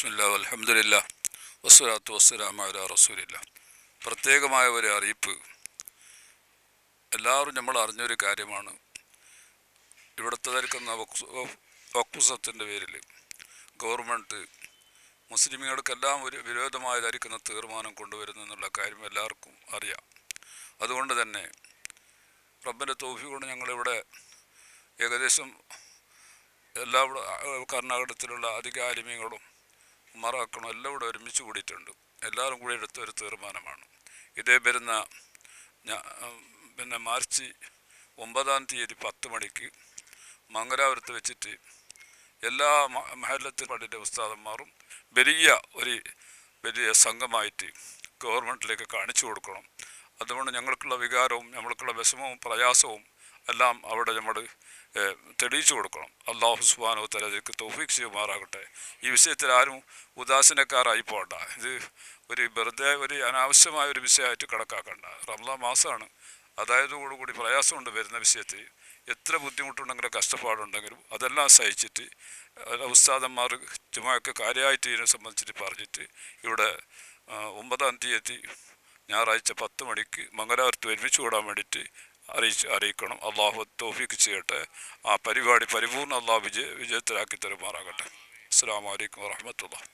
ബിസ്മില്ലാ അൽഹംദുലില്ലാ വസ്സലാത്തു വസ്സലാമു അലാ റസൂലില്ലാ. പ്രത്യേകമായ ഒരു അറിയിപ്പ്. എല്ലാവരും നമ്മൾ അറിഞ്ഞൊരു കാര്യമാണ്. ഇവിടുത്തെ ധരിക്കുന്ന വഖ്ഫിൻ്റെ പേരിൽ ഗവൺമെൻറ് മുസ്ലിമുകൾക്കെല്ലാം ഒരു വിരോധമായി ധരിക്കുന്ന തീർമാനം കൊണ്ടുവരുന്നു എന്നുള്ള കാര്യം എല്ലാവർക്കും അറിയാം. അതുകൊണ്ട് തന്നെ റബ്ബിൻ്റെ തൗഫീഖ് കൊണ്ട് ഞങ്ങളിവിടെ ഏകദേശം എല്ലാ കർണാടകത്തിലുള്ള അധിക ആലിമീങ്ങളും മറാക്കണം എല്ലാം ഇവിടെ ഒരുമിച്ച് കൂടിയിട്ടുണ്ട്. എല്ലാവരും കൂടി എടുത്ത ഒരു തീർമാനമാണ്. ഇതേ വരുന്ന മാർച്ച് 9-ാം തീയതി 10 മണിക്ക് മംഗലാപുരത്ത് വെച്ചിട്ട് എല്ലാ മഹല്ലത്തിൽ പള്ളിയുടെ ഉസ്താദന്മാരും വലിയ സംഘമായിട്ട് ഗവൺമെൻറ്റിലേക്ക് കാണിച്ചു കൊടുക്കണം. അതുകൊണ്ട് ഞങ്ങൾക്കുള്ള വികാരവും ഞങ്ങൾക്കുള്ള വിഷമവും പ്രയാസവും എല്ലാം അവിടെ നമ്മൾ തെളിയിച്ചു കൊടുക്കണം. അല്ലാഹു സുബ്ഹാനഹു വ തആല ഇതിലേക്ക് തൗഫീഖ് ചെയ്യുമാറാകട്ടെ. ഈ വിഷയത്തിൽ ആരും ഉദാസീനക്കാരായി പോകണ്ട. ഇത് വെറുതെ അനാവശ്യമായ ഒരു വിഷയമായിട്ട് കണക്കാക്കണ്ട. റമദാൻ മാസമാണ്, അതായതോടുകൂടി പ്രയാസമുണ്ട് വരുന്ന വിഷയത്തിൽ. എത്ര ബുദ്ധിമുട്ടുണ്ടെങ്കിലും കഷ്ടപ്പാടുണ്ടെങ്കിലും അതെല്ലാം സഹിച്ചിട്ട് ഉസ്താദന്മാർ ജുമാക്ക് കാര്യമായിട്ട് ഇതിനെ സംബന്ധിച്ചിട്ട് പറഞ്ഞിട്ട് ഇവിടെ 9-ാം തീയതി ഞായറാഴ്ച 10 മണിക്ക് മംഗലാപുരത്ത് ഒരുമിച്ച് കൂടാൻ വേണ്ടിയിട്ട് അറിയിക്കണം. അള്ളാഹു തൗഫീഖ് ചെയ്യട്ടെ. ആ പരിപാടി പരിപൂർണ്ണ അള്ളാഹു വിജയത്തിലാക്കി തരുമാറാകട്ടെ. അസ്സലാമു അലൈക്കും വറഹ്മത്തുള്ളാഹി.